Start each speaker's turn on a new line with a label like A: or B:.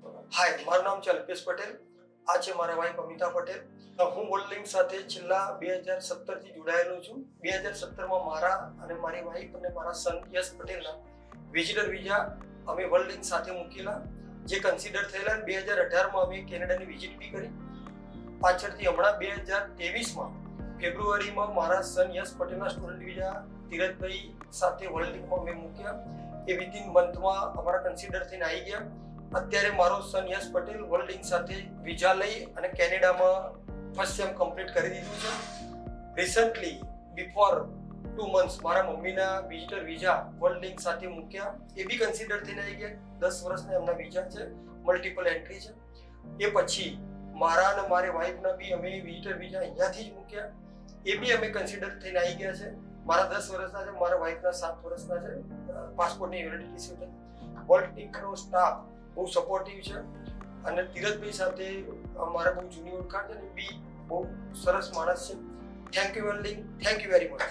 A: હાય, મારું નામ છે અલ્પેશ પટેલ. આ છે મારા વાઇફ અમિતા પટેલ. હું વર્લ્ડ લિંક સાથે છેલ્લા 2017 થી જોડાયેલો છું. 2017 માં મારા અને મારી વાઇફ અને મારા સન યશ પટેલના વિઝિટર વિઝા અમે વર્લ્ડ લિંક સાથે મૂકેલા, જે કન્સિડર થયેલા. 2018 માં અમે કેનેડાની વિઝિટ બી કરી. પાછળથી હમણાં 2023 માં ફેબ્રુઆરીમાં મારા સન યશ પટેલના સ્ટુડન્ટ વિઝા ધીરજભાઈ સાથે વર્લ્ડ લિંકમાં મેં મૂક્યા. એ વિધિન મંથમાં અમારા કન્સિડર થઈને આવી ગયા. અત્યારે મારો સન યશ પટેલ વર્લ્ડ લિંક સાથે વિઝા લઈ અને કેનેડામાં ફર્સ્ટ સેમ કમ્પ્લીટ કરી દીધું છે. રિસન્ટલી બિફોર 2 months મારા મમ્મીના વિઝિટર વિઝા વર્લ્ડ લિંક સાથે મૂક્યા. એ બી કન્સિડર થઈને આવી ગયા. 10 વર્ષના એમના વિઝા છે, મલ્ટિપલ એન્ટ્રી છે. એ પછી મારા અને મારી વાઇફના બી અમે વિઝિટર વિઝા અહીંયાથી જ મૂક્યા. એ બી અમે કન્સિડર થઈને આવી ગયા છે. મારા 10 વર્ષના છે, મારા વાઇફના 7 વર્ષના છે. પાસપોર્ટની વેલિડિટી છે. વર્લ્ડ લિંકનો સ્ટાફ બહુ સપોર્ટિવ છે અને ધીરજભાઈ સાથે અમારા બહુ જૂની ઓળખાણ છે ને, બી બહુ સરસ માણસ છે. Thank you world link, thank you very much.